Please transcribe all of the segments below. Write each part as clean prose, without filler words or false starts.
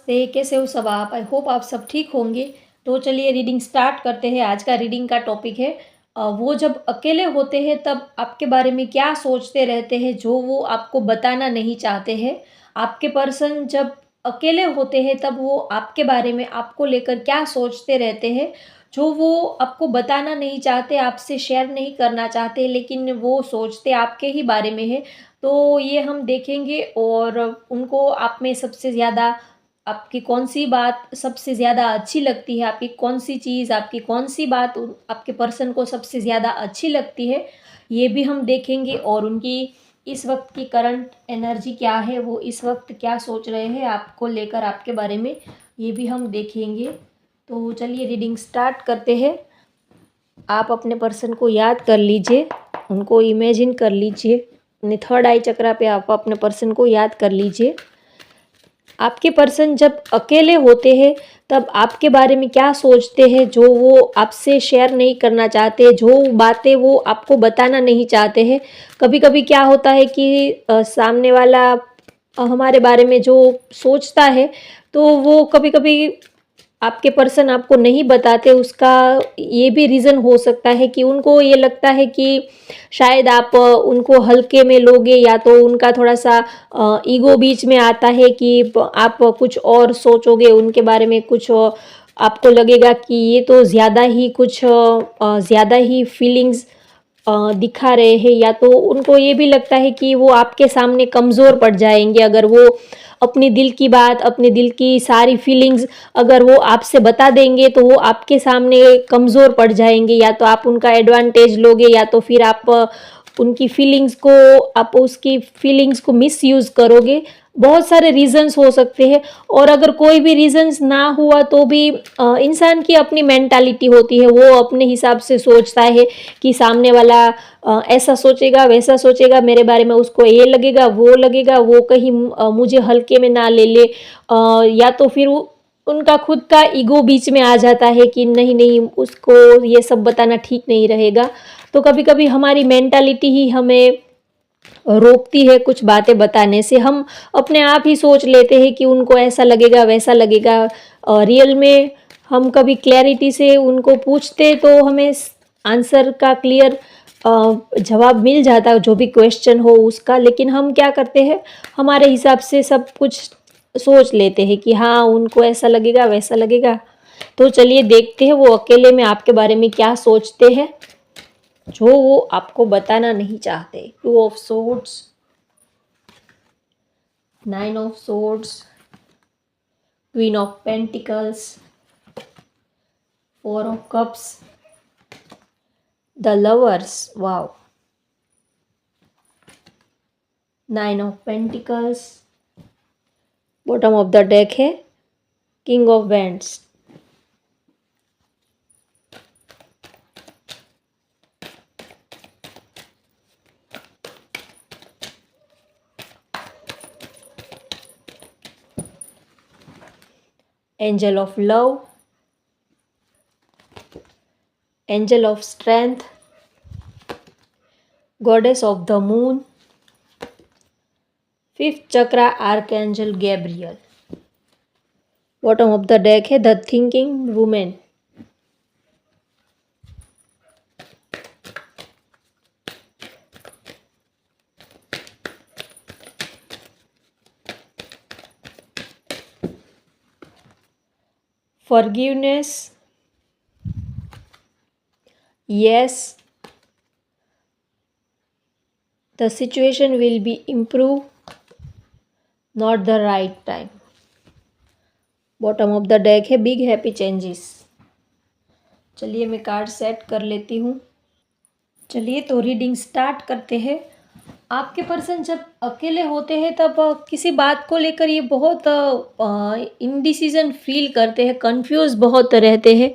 नमस्ते, कैसे हो सब आप? आई होप आप सब ठीक होंगे। तो चलिए रीडिंग स्टार्ट करते हैं। आज का रीडिंग का टॉपिक है वो जब अकेले होते हैं तब आपके बारे में क्या सोचते रहते हैं जो वो आपको बताना नहीं चाहते हैं। आपके पर्सन जब अकेले होते हैं तब वो आपके बारे में आपको लेकर क्या सोचते रहते हैं जो वो आपको बताना नहीं चाहते, आपसे शेयर नहीं करना चाहते, लेकिन वो सोचते आपके ही बारे में है। तो ये हम देखेंगे और उनको आप में सबसे ज़्यादा आपकी कौन-सी बात सबसे ज़्यादा अच्छी लगती है, आपकी कौन-सी चीज़, आपकी कौन-सी बात आपके पर्सन को सबसे ज़्यादा अच्छी लगती है, ये भी हम देखेंगे और उनकी इस वक़्त की करंट एनर्जी क्या है, वो इस वक़्त क्या सोच रहे हैं आपको लेकर, आपके बारे में, ये भी हम देखेंगे। तो चलिए रीडिंग स्टार्ट करते हैं। आप अपने पर्सन को याद कर लीजिए, उनको इमेजिन कर लीजिए, अपने थर्ड आई चक्रा पे आप अपने पर्सन को याद कर लीजिए। आपके पर्सन जब अकेले होते हैं तब आपके बारे में क्या सोचते हैं जो वो आपसे शेयर नहीं करना चाहते, जो बातें वो आपको बताना नहीं चाहते हैं। कभी-कभी क्या होता है कि सामने वाला हमारे बारे में जो सोचता है तो वो कभी-कभी आपके पर्सन आपको नहीं बताते, उसका ये भी रीज़न हो सकता है कि उनको ये लगता है कि शायद आप उनको हल्के में लोगे, या तो उनका थोड़ा-सा ईगो बीच में आता है कि आप कुछ और सोचोगे उनके बारे में, कुछ आपको लगेगा कि ये तो ज़्यादा ही कुछ ज़्यादा ही फीलिंग्स दिखा रहे हैं, या तो उनको ये भी लगता है कि वो आपके सामने कमज़ोर पड़ जाएँगे अगर वो अपने दिल की बात, अपने दिल की सारी फीलिंग्स अगर वो आपसे बता देंगे तो वो आपके सामने कमज़ोर पड़ जाएँगे, या तो आप उनका एडवांटेज लोगे, या तो फिर आप उनकी फीलिंग्स को आप उसकी फीलिंग्स को मिसयूज़ करोगे। बहुत सारे रीज़न्स हो सकते हैं, और अगर कोई भी रीज़न्स ना हुआ तो भी इंसान की अपनी मेंटालिटी होती है, वो अपने हिसाब से सोचता है कि सामने वाला ऐसा सोचेगा, वैसा सोचेगा मेरे बारे में, उसको ये लगेगा, वो कहीं मुझे हल्के में ना ले ले, या तो फिर उनका खुद का ईगो बीच में आ जाता है कि नहीं नहीं, उसको ये सब बताना ठीक नहीं रहेगा। तो कभी कभी हमारी मेंटालिटी ही हमें रोकती है कुछ बातें बताने से। हम अपने आप ही सोच लेते हैं कि उनको ऐसा लगेगा, वैसा लगेगा। रियल में हम कभी क्लैरिटी से उनको पूछते तो हमें आंसर का क्लियर जवाब मिल जाता है, जो भी क्वेश्चन हो उसका। लेकिन हम क्या करते हैं, हमारे हिसाब से सब कुछ सोच लेते हैं कि हाँ उनको ऐसा लगेगा, वैसा लगेगा। तो चलिए देखते हैं वो अकेले में आपके बारे में क्या सोचते हैं जो वो आपको बताना नहीं चाहते। 2 of swords, 9 of swords, queen of pentacles, 4 of cups, the lovers, wow, 9 of pentacles, bottom of the deck है king of wands, angel of love, angel of strength, goddess of the moon, 5th chakra archangel Gabriel. Bottom of the deck है the thinking women, forgiveness, yes, the situation will be improved, not the right time. Bottom of the deck है big happy changes. चलिए मैं card set कर लेती हूँ। चलिए तो reading start करते हैं। आपके पर्सन जब अकेले होते हैं तब किसी बात को लेकर ये बहुत इनडिसीजन फील करते हैं, कंफ्यूज बहुत रहते हैं।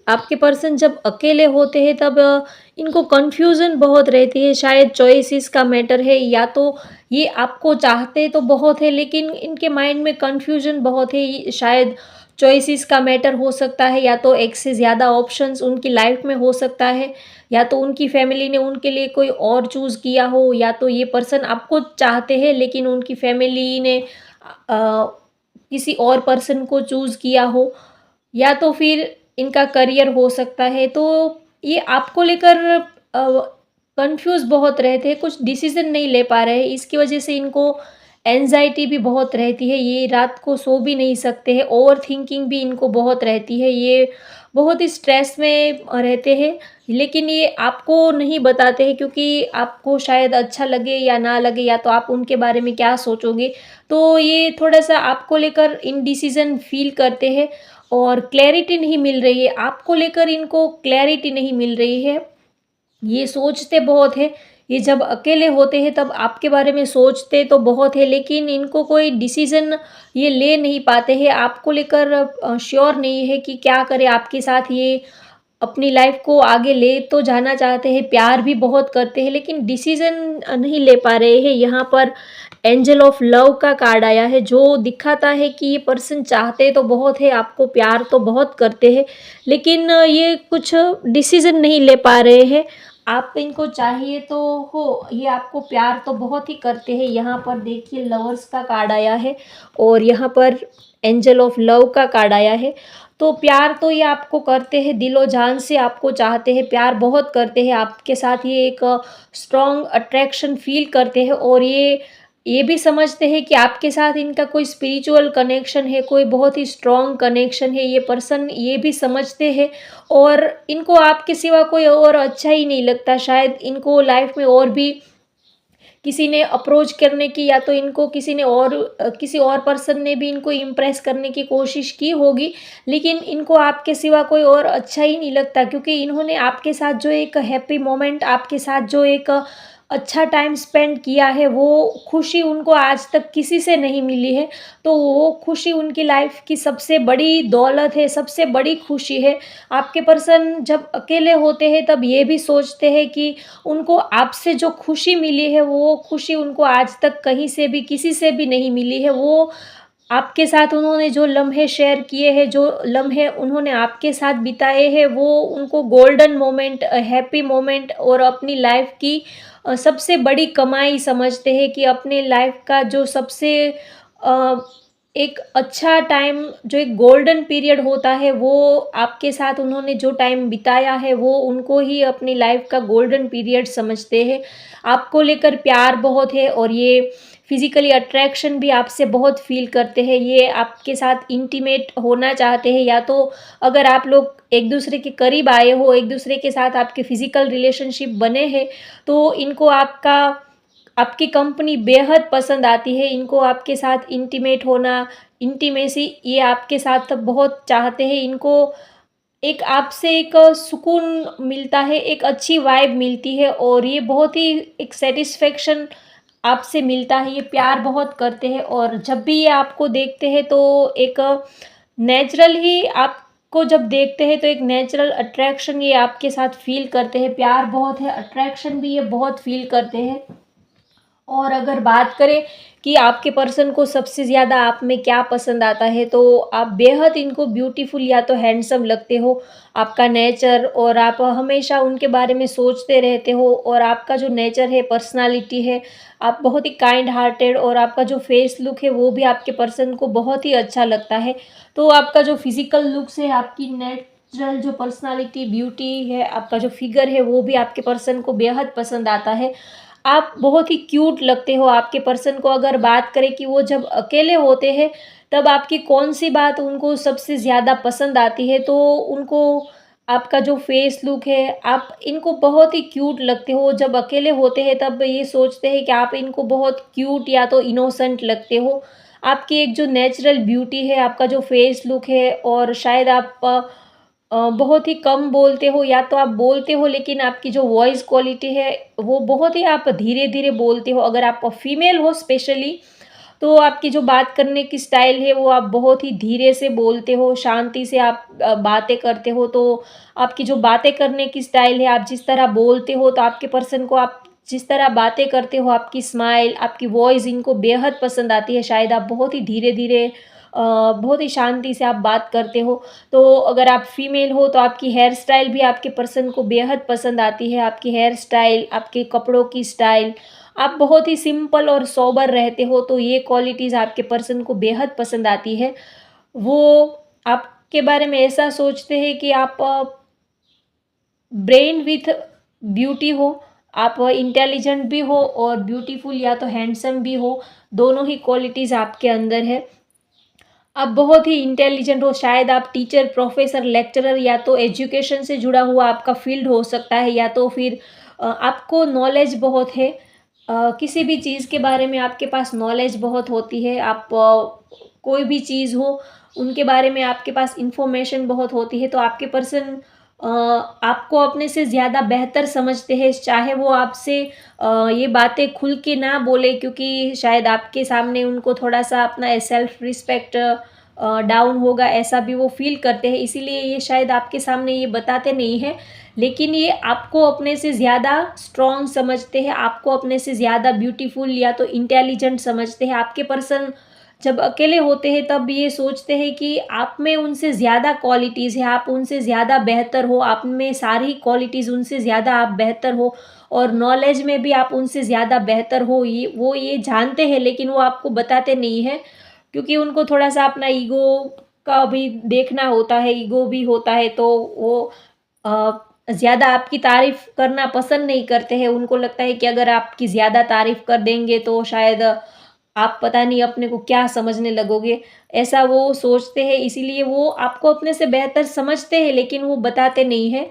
आपके पर्सन जब अकेले होते हैं तब इनको कन्फ्यूज़न बहुत रहती है। शायद चॉइसेस का मैटर है, या तो ये आपको चाहते तो बहुत है लेकिन इनके माइंड में कन्फ्यूज़न बहुत है। शायद चॉइसेस का मैटर हो सकता है, या तो एक से ज़्यादा ऑप्शंस उनकी लाइफ में हो सकता है, या तो उनकी फैमिली ने उनके लिए कोई और चूज़ किया हो, या तो ये पर्सन आपको चाहते हैं लेकिन उनकी फैमिली ने किसी और पर्सन को चूज़ किया हो, या तो फिर इनका करियर हो सकता है। तो ये आपको लेकर कन्फ्यूज़ बहुत रहते हैं, कुछ डिसीज़न नहीं ले पा रहे हैं। इसकी वजह से इनको एंग्ज़ायटी भी बहुत रहती है, ये रात को सो भी नहीं सकते हैं, ओवरथिंकिंग भी इनको बहुत रहती है, ये बहुत ही स्ट्रेस में रहते हैं। लेकिन ये आपको नहीं बताते हैं, क्योंकि आपको शायद अच्छा लगे या ना लगे, या तो आप उनके बारे में क्या सोचोगे। तो ये थोड़ा-सा आपको लेकर इनडिसीज़न फ़ील करते हैं और क्लैरिटी नहीं मिल रही है, आपको लेकर इनको क्लैरिटी नहीं मिल रही है। ये सोचते बहुत है, ये जब अकेले होते हैं तब आपके बारे में सोचते तो बहुत है, लेकिन इनको कोई डिसीज़न ये ले नहीं पाते हैं, आपको लेकर श्योर नहीं है कि क्या करें आपके साथ। ये अपनी लाइफ को आगे ले तो जाना चाहते हैं, प्यार भी बहुत करते हैं, लेकिन डिसीज़न नहीं ले पा रहे हैं। यहाँ पर एंजल ऑफ लव का कार्ड आया है, जो दिखाता है कि ये पर्सन चाहते तो बहुत है, आपको प्यार तो बहुत करते हैं, लेकिन ये कुछ डिसीज़न नहीं ले पा रहे हैं। आप इनको चाहिए तो हो, ये आपको प्यार तो बहुत ही करते हैं। यहाँ पर देखिए लवर्स का कार्ड आया है और यहाँ पर एंजल ऑफ लव का कार्ड आया है। तो प्यार तो ये आपको करते हैं, दिलो जान से आपको चाहते हैं, प्यार बहुत करते हैं आपके साथ, ये एक स्ट्रॉन्ग अट्रैक्शन फ़ील करते हैं और ये भी समझते हैं कि आपके साथ इनका कोई स्पिरिचुअल कनेक्शन है, कोई बहुत ही स्ट्रॉन्ग कनेक्शन है। ये पर्सन ये भी समझते हैं और इनको आपके सिवा कोई और अच्छा ही नहीं लगता। शायद इनको लाइफ में और भी किसी ने अप्रोच करने की, या तो इनको किसी ने और किसी और पर्सन ने भी इनको इम्प्रेस करने की कोशिश की होगी, लेकिन इनको आपके सिवा कोई और अच्छा ही नहीं लगता, क्योंकि इन्होंने आपके साथ जो एक हैप्पी मोमेंट, आपके साथ जो एक अच्छा टाइम स्पेंड किया है, वो खुशी उनको आज तक किसी से नहीं मिली है। तो वो खुशी उनकी लाइफ की सबसे बड़ी दौलत है, सबसे बड़ी खुशी है। आपके पर्सन जब अकेले होते हैं तब ये भी सोचते हैं कि उनको आपसे जो खुशी मिली है, वो खुशी उनको आज तक कहीं से भी, किसी से भी नहीं मिली है। वो आपके साथ उन्होंने जो लम्हे शेयर किए हैं, जो लम्हे उन्होंने आपके साथ बिताए हैं, वो उनको गोल्डन मोमेंट, हैप्पी मोमेंट और अपनी लाइफ की सबसे बड़ी कमाई समझते हैं, कि अपने लाइफ का जो सबसे अ, एक अच्छा टाइम, जो एक गोल्डन पीरियड होता है, वो आपके साथ उन्होंने जो टाइम बिताया है, वो उनको ही अपनी लाइफ का गोल्डन पीरियड समझते हैं। आपको लेकर प्यार बहुत है और ये फिज़िकली अट्रैक्शन भी आपसे बहुत फ़ील करते हैं। ये आपके साथ इंटीमेट होना चाहते हैं, या तो अगर आप लोग एक-दूसरे के करीब आए हो, एक-दूसरे के साथ आपके फ़िज़िकल रिलेशनशिप बने हैं, तो इनको आपकी कंपनी बेहद पसंद आती है। इनको आपके साथ इंटीमेट होना, इंटीमेसी ये आपके साथ बहुत चाहते हैं। इनको एक आपसे एक सुकून मिलता है, एक अच्छी वाइब मिलती है और ये बहुत ही एक सैटिस्फैक्शन आपसे मिलता है। ये प्यार बहुत करते हैं और जब भी ये आपको देखते हैं तो एक नेचुरल ही आपको जब देखते हैं तो एक नेचुरल अट्रैक्शन ये आपके साथ फ़ील करते हैं। प्यार बहुत है, अट्रैक्शन भी ये बहुत फ़ील करते हैं। और अगर बात करें कि आपके पर्सन को सबसे ज़्यादा आप में क्या पसंद आता है, तो आप बेहद इनको ब्यूटीफुल या तो हैंडसम लगते हो, आपका नेचर, और आप हमेशा उनके बारे में सोचते रहते हो, और आपका जो नेचर है, पर्सनालिटी है, आप बहुत ही काइंड हार्टेड, और आपका जो फेस लुक है वो भी आपके पर्सन को बहुत ही अच्छा लगता है। तो आपका जो फिज़िकल लुक्स है, आपकी नेचुरल जो पर्सनालिटी, ब्यूटी है, आपका जो फिगर है, वो भी आपके पर्सन को बेहद पसंद आता है। आप बहुत ही क्यूट लगते हो आपके पर्सन को। अगर बात करें कि वो जब अकेले होते हैं तब आपकी कौन-सी बात उनको सबसे ज़्यादा पसंद आती है, तो उनको आपका जो फेस लुक है, आप इनको बहुत ही क्यूट लगते हो। जब अकेले होते हैं तब ये सोचते हैं कि आप इनको बहुत क्यूट या तो इनोसेंट लगते हो। आपकी एक जो नेचुरल ब्यूटी है, आपका जो फेस लुक है, और शायद आप बहुत ही कम बोलते हो, या तो आप बोलते हो लेकिन आपकी जो वॉइस क्वालिटी है वो बहुत ही आप धीरे-धीरे बोलते हो। अगर आप फीमेल हो स्पेशली, तो आपकी जो बात करने की स्टाइल है वो आप बहुत ही धीरे से बोलते हो, शांति से आप बातें करते हो। तो आपकी जो बातें करने की स्टाइल है, आप जिस तरह बोलते हो, तो आपके पर्सन को आप जिस तरह बातें करते हो, आपकी स्माइल, आपकी वॉइस इनको बेहद पसंद आती है। शायद आप बहुत ही धीरे-धीरे बहुत ही शांति से आप बात करते हो। तो अगर आप फीमेल हो तो आपकी हेयर स्टाइल भी आपके पर्सन को बेहद पसंद आती है। आपकी हेयर स्टाइल, आपके कपड़ों की स्टाइल, आप बहुत ही सिंपल और सोबर रहते हो, तो ये क्वालिटीज़ आपके पर्सन को बेहद पसंद आती है। वो आपके बारे में ऐसा सोचते हैं कि आप ब्रेन विथ ब्यूटी हो, आप इंटेलिजेंट भी हो और ब्यूटीफुल या तो हैंडसम भी हो, दोनों ही क्वालिटीज़ आपके अंदर है। आप बहुत ही इंटेलिजेंट हो, शायद आप टीचर, प्रोफेसर, लेक्चरर या तो एजुकेशन से जुड़ा हुआ आपका फील्ड हो सकता है, या तो फिर आपको नॉलेज बहुत है। किसी भी चीज़ के बारे में आपके पास नॉलेज बहुत होती है। आप कोई भी चीज़ हो, उनके बारे में आपके पास इंफॉर्मेशन बहुत होती है, तो आपके पर्सन आपको अपने से ज़्यादा बेहतर समझते हैं, चाहे वो आपसे ये बातें खुल के ना बोले, क्योंकि शायद आपके सामने उनको थोड़ा-सा अपना सेल्फ रिस्पेक्ट डाउन होगा, ऐसा भी वो फ़ील करते हैं, इसीलिए ये शायद आपके सामने ये बताते नहीं हैं। लेकिन ये आपको अपने से ज़्यादा स्ट्रॉन्ग समझते हैं, आपको अपने से ज़्यादा ब्यूटीफुल या तो इंटेलिजेंट समझते हैं। आपके पर्सन जब अकेले होते हैं तब ये सोचते हैं कि आप में उनसे ज़्यादा क्वालिटीज़ है, आप उनसे ज़्यादा बेहतर हो, आप में सारी क्वालिटीज़ उनसे ज़्यादा आप बेहतर हो और नॉलेज में भी आप उनसे ज़्यादा बेहतर हो। ये जानते हैं, लेकिन वो आपको बताते नहीं हैं, क्योंकि उनको थोड़ा-सा अपना ईगो का भी देखना होता है, ईगो भी होता है, तो वो ज़्यादा आपकी तारीफ़ करना पसंद नहीं करते हैं। उनको लगता है कि अगर आपकी ज़्यादा तारीफ़ कर देंगे तो शायद आप पता नहीं अपने को क्या समझने लगोगे, ऐसा वो सोचते हैं, इसीलिए वो आपको अपने से बेहतर समझते हैं, लेकिन वो बताते नहीं हैं।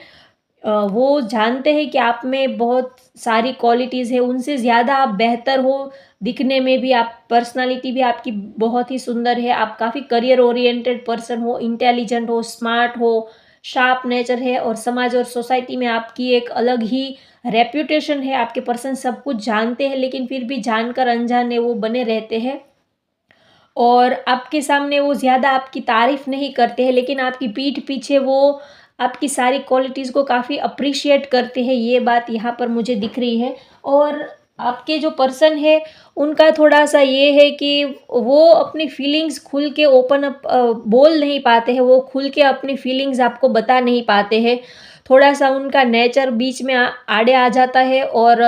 वो जानते हैं कि आप में बहुत सारी क्वालिटीज़ है, उनसे ज़्यादा आप बेहतर हो, दिखने में भी आप, पर्सनैलिटी भी आपकी बहुत ही सुंदर है, आप काफ़ी करियर ओरिएंटेड पर्सन हो, इंटेलिजेंट हो, स्मार्ट हो, शार्प नेचर है और समाज और सोसाइटी में आपकी एक अलग ही रेप्यूटेशन है। आपके पर्सन सब कुछ जानते हैं, लेकिन फिर भी जानकर अनजाने वो बने रहते हैं और आपके सामने वो ज़्यादा आपकी तारीफ़ नहीं करते हैं, लेकिन आपकी पीठ पीछे वो आपकी सारी क्वालिटीज़ को काफ़ी अप्रिशिएट करते हैं, ये बात यहाँ पर मुझे दिख रही है। और आपके जो पर्सन है, उनका थोड़ा-सा ये है कि वो अपनी फीलिंग्स खुल के ओपन अप बोल नहीं पाते हैं, वो खुल के अपनी फीलिंग्स आपको बता नहीं पाते हैं। थोड़ा-सा उनका नेचर बीच में आड़े आ जाता है और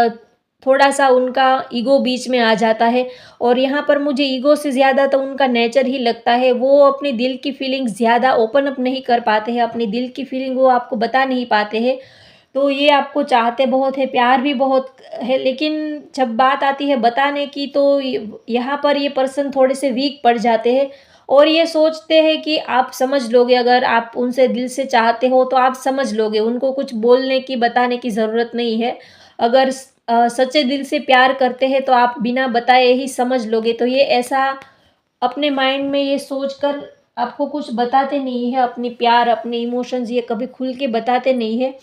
थोड़ा-सा उनका ईगो बीच में आ जाता है और यहाँ पर मुझे ईगो से ज़्यादा तो उनका नेचर ही लगता है। वो अपनी दिल की फीलिंग्स ज़्यादा ओपन अप नहीं कर पाते हैं, अपनी दिल की फीलिंग वो आपको बता नहीं पाते हैं। तो ये आपको चाहते बहुत है, प्यार भी बहुत है, लेकिन जब बात आती है बताने की तो यहाँ पर ये पर्सन थोड़े से वीक पड़ जाते हैं और ये सोचते हैं कि आप समझ लोगे, अगर आप उनसे दिल से चाहते हो तो आप समझ लोगे, उनको कुछ बोलने की, बताने की ज़रूरत नहीं है। अगर सच्चे दिल से प्यार करते हैं तो आप बिना बताए ही समझ लोगे। तो ये ऐसा अपने माइंड में ये सोचकर आपको कुछ बताते नहीं है, अपनी प्यार, अपने इमोशंस ये कभी खुल के बताते नहीं है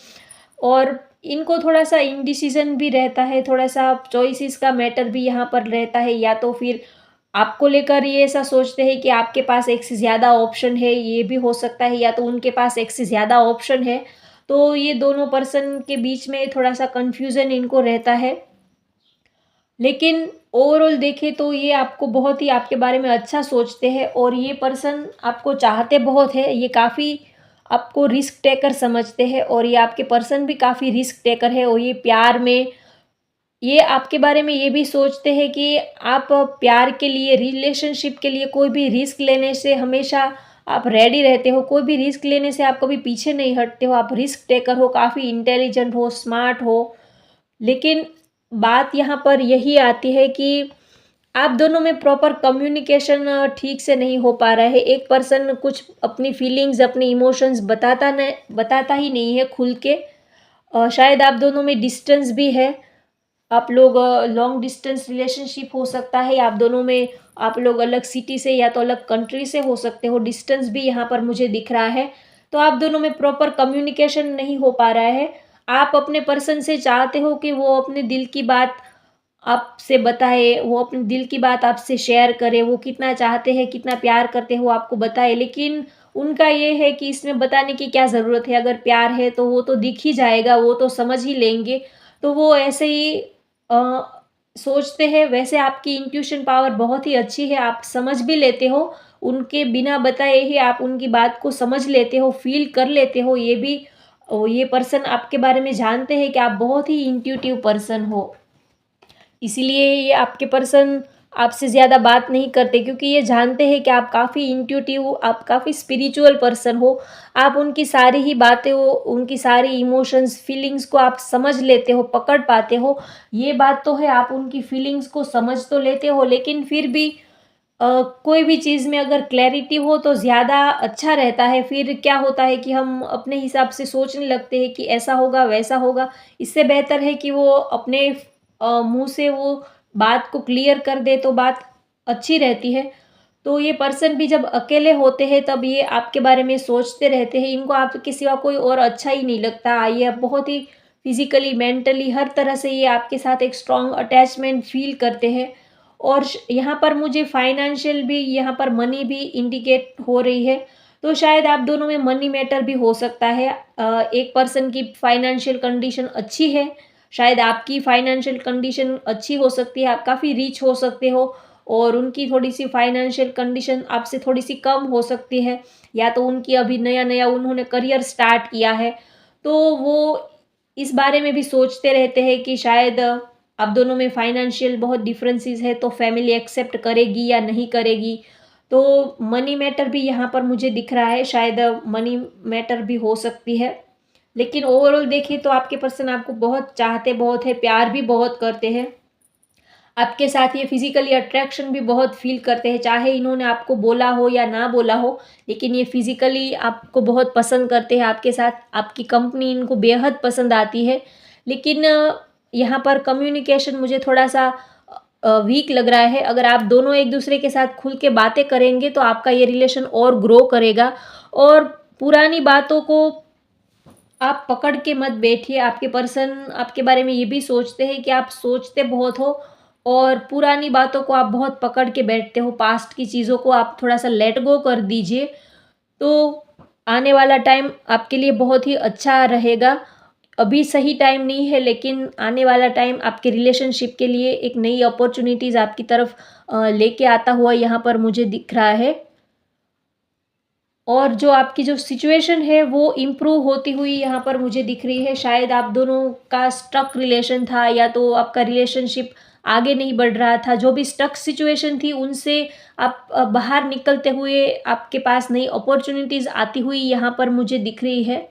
और इनको थोड़ा-सा इंडिसीज़न भी रहता है, थोड़ा-सा चॉइसेस का मैटर भी यहाँ पर रहता है, या तो फिर आपको लेकर ये ऐसा सोचते हैं कि आपके पास एक से ज़्यादा ऑप्शन है, ये भी हो सकता है, या तो उनके पास एक से ज़्यादा ऑप्शन है। तो ये दोनों पर्सन के बीच में थोड़ा-सा कन्फ्यूज़न इनको रहता है। लेकिन ओवरऑल देखें तो ये आपको बहुत ही, आपके बारे में अच्छा सोचते हैं और ये पर्सन आपको चाहते बहुत है, ये काफ़ी आपको रिस्क टेकर समझते हैं और ये आपके पर्सन भी काफ़ी रिस्क टेकर है और ये प्यार में, ये आपके बारे में ये भी सोचते हैं कि आप प्यार के लिए, रिलेशनशिप के लिए कोई भी रिस्क लेने से हमेशा आप रेडी रहते हो, कोई भी रिस्क लेने से आप कभी पीछे नहीं हटते हो, आप रिस्क टेकर हो, काफ़ी इंटेलिजेंट हो, स्मार्ट हो। लेकिन बात यहाँ पर यही आती है कि आप दोनों में प्रॉपर कम्युनिकेशन ठीक से नहीं हो पा रहा है। एक पर्सन कुछ अपनी फीलिंग्स, अपने इमोशंस बताता ही नहीं है खुल के। शायद आप दोनों में डिस्टेंस भी है। आप लोग लॉन्ग डिस्टेंस रिलेशनशिप हो सकता है, आप दोनों में, आप लोग अलग सिटी से या तो अलग कंट्री से हो सकते हो, डिस्टेंस भी यहाँ पर मुझे दिख रहा है। तो आप दोनों में प्रॉपर कम्युनिकेशन नहीं हो पा रहा है। आप अपने पर्सन से चाहते हो कि वो अपने दिल की बात आपसे बताए, वो अपने दिल की बात आपसे शेयर करे, वो कितना चाहते हैं, कितना प्यार करते हैं वो आपको बताए, लेकिन उनका ये है कि इसमें बताने की क्या ज़रूरत है, अगर प्यार है तो वो तो दिख ही जाएगा, वो तो समझ ही लेंगे। तो वो ऐसे ही अ, सोचते हैं। वैसे आपकी इंट्यूशन पावर बहुत ही अच्छी है, आप समझ भी लेते हो, उनके बिना बताए ही आप उनकी बात को समझ लेते हो, फ़ील कर लेते हो। ये भी ये पर्सन आपके बारे में जानते हैं कि आप बहुत ही इंट्यूटिव पर्सन हो। इसीलिए ये आपके पर्सन आपसे ज़्यादा बात नहीं करते, क्योंकि ये जानते हैं कि आप काफ़ी इंट्यूटिव, आप काफ़ी स्पिरिचुअल पर्सन हो। आप उनकी सारी ही बातें हो, उनकी सारी इमोशंस, फीलिंग्स को आप समझ लेते हो, पकड़ पाते हो। ये बात तो है, आप उनकी फीलिंग्स को समझ तो लेते हो, लेकिन फिर भी कोई भी चीज़ में अगर क्लैरिटी हो तो ज़्यादा अच्छा रहता है। फिर क्या होता है कि हम अपने हिसाब से सोचने लगते हैं कि ऐसा होगा, वैसा होगा। इससे बेहतर है कि वो अपने मुँह से वो बात को क्लियर कर दे तो बात अच्छी रहती है। तो ये पर्सन भी जब अकेले होते हैं तब ये आपके बारे में सोचते रहते हैं। इनको आपके सिवा कोई और अच्छा ही नहीं लगता। ये बहुत ही फिज़िकली, मेंटली हर तरह से ये आपके साथ एक स्ट्रॉन्ग अटैचमेंट फ़ील करते हैं। और यहाँ पर मुझे फाइनेंशियल भी, यहाँ पर मनी भी इंडिकेट हो रही है। तो शायद आप दोनों में मनी मैटर भी हो सकता है। एक पर्सन की फाइनेंशियल कंडीशन अच्छी है, शायद आपकी फाइनेंशियल कंडीशन अच्छी हो सकती है, आप काफ़ी रिच हो सकते हो, और उनकी थोड़ी-सी फाइनेंशियल कंडीशन आपसे थोड़ी-सी कम हो सकती है, या तो उनकी अभी नया-नया उन्होंने करियर स्टार्ट किया है। तो वो इस बारे में भी सोचते रहते हैं कि शायद आप दोनों में फाइनेंशियल बहुत डिफरेंसेस है, तो फैमिली एक्सेप्ट करेगी या नहीं करेगी। तो मनी मैटर भी यहाँ पर मुझे दिख रहा है, शायद मनी मैटर भी हो सकती है। लेकिन ओवरऑल देखिए तो आपके पर्सन आपको बहुत चाहते बहुत है, प्यार भी बहुत करते हैं। आपके साथ ये फिज़िकली अट्रैक्शन भी बहुत फ़ील करते हैं, चाहे इन्होंने आपको बोला हो या ना बोला हो, लेकिन ये फिज़िकली आपको बहुत पसंद करते हैं, आपके साथ आपकी कंपनी इनको बेहद पसंद आती है। लेकिन यहाँ पर कम्युनिकेशन मुझे थोड़ा-सा वीक लग रहा है। अगर आप दोनों एक-दूसरे के साथ खुल के बातें करेंगे तो आपका ये रिलेशन और ग्रो करेगा, और पुरानी बातों को आप पकड़ के मत बैठिए। आपके पर्सन आपके बारे में ये भी सोचते हैं कि आप सोचते बहुत हो, और पुरानी बातों को आप बहुत पकड़ के बैठते हो। पास्ट की चीज़ों को आप थोड़ा-सा लेट गो कर दीजिए, तो आने वाला टाइम आपके लिए बहुत ही अच्छा रहेगा। अभी सही टाइम नहीं है, लेकिन आने वाला टाइम आपके रिलेशनशिप के लिए एक नई अपॉर्च्युनिटीज़ आपकी तरफ लेके आता हुआ यहाँ पर मुझे दिख रहा है। और जो आपकी जो सिचुएशन है वो इम्प्रूव होती हुई यहाँ पर मुझे दिख रही है। शायद आप दोनों का स्टक रिलेशन था, या तो आपका रिलेशनशिप आगे नहीं बढ़ रहा था। जो भी स्टक सिचुएशन थी उनसे आप बाहर निकलते हुए आपके पास नई अपॉर्च्युनिटीज़ आती हुई यहाँ पर मुझे दिख रही है।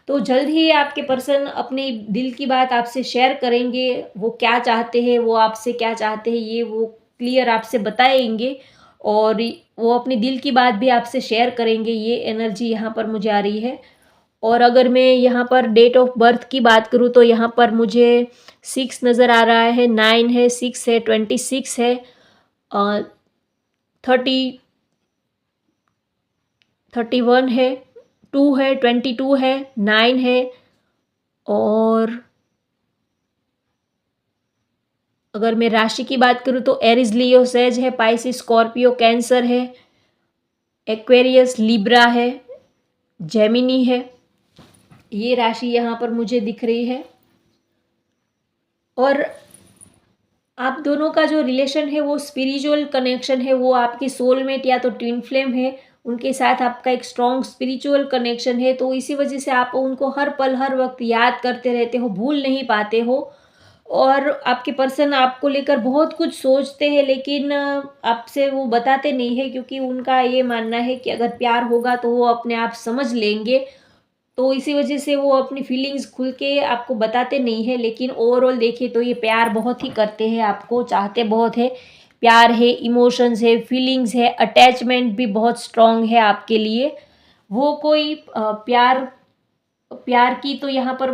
तो जल्द ही आपके पर्सन अपने दिल की बात आपसे शेयर करेंगे। वो क्या चाहते हैं, वो आपसे क्या चाहते हैं, ये वो क्लियर आपसे बताएँगे, और वो अपने दिल की बात भी आपसे शेयर करेंगे। ये एनर्जी यहाँ पर मुझे आ रही है। और अगर मैं यहाँ पर डेट ऑफ बर्थ की बात करूँ तो यहाँ पर मुझे 6 नज़र आ रहा है, 9 है, 6 है, 26 है, 30 31 है, 2 है, 22 है, 9 है, और अगर मैं राशि की बात करूँ तो एरीज, लियो, सेज है, पाइसिस, स्कॉर्पियो, कैंसर है, एक्वेरियस, लिब्रा है, जेमिनी है। ये राशि यहाँ पर मुझे दिख रही है। और आप दोनों का जो रिलेशन है वो स्पिरिचुअल कनेक्शन है, वो आपकी सोलमेट या तो ट्विन फ्लेम है, उनके साथ आपका एक स्ट्रॉन्ग स्पिरिचुअल कनेक्शन है। तो इसी वजह से आप उनको हर पल हर वक्त याद करते रहते हो, भूल नहीं पाते हो। और आपके पर्सन आपको लेकर बहुत कुछ सोचते हैं, लेकिन आपसे वो बताते नहीं है, क्योंकि उनका ये मानना है कि अगर प्यार होगा तो वो अपने आप समझ लेंगे। तो इसी वजह से वो अपनी फीलिंग्स खुल के आपको बताते नहीं हैं। लेकिन ओवरऑल देखिए तो ये प्यार बहुत ही करते हैं, आपको चाहते बहुत है। प्यार है, इमोशंस है, फीलिंग्स है, अटैचमेंट भी बहुत स्ट्रॉन्ग है आपके लिए। वो कोई प्यार प्यार की तो यहाँ पर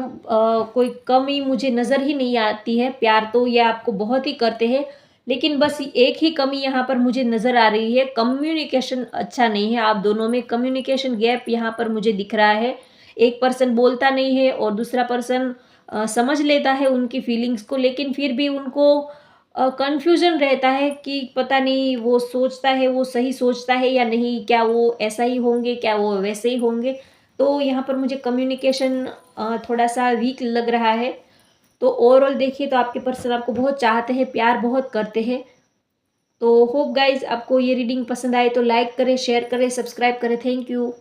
कोई कमी मुझे नज़र ही नहीं आती है। प्यार तो ये आपको बहुत ही करते हैं, लेकिन बस एक ही कमी यहाँ पर मुझे नज़र आ रही है, कम्युनिकेशन अच्छा नहीं है आप दोनों में। कम्युनिकेशन गैप यहाँ पर मुझे दिख रहा है। एक पर्सन बोलता नहीं है और दूसरा पर्सन समझ लेता है उनकी फीलिंग्स को, लेकिन फिर भी उनको कन्फ्यूज़न रहता है कि पता नहीं वो सोचता है, वो सही सोचता है या नहीं, क्या वो ऐसा ही होंगे, क्या वो वैसे ही होंगे। तो यहाँ पर मुझे कम्युनिकेशन थोड़ा-सा वीक लग रहा है। तो ओवरऑल देखिए तो आपके पर्सन आपको बहुत चाहते हैं, प्यार बहुत करते हैं। तो होप गाइज़ आपको ये रीडिंग पसंद आए तो लाइक करें, शेयर करें, सब्सक्राइब करें। Thank you.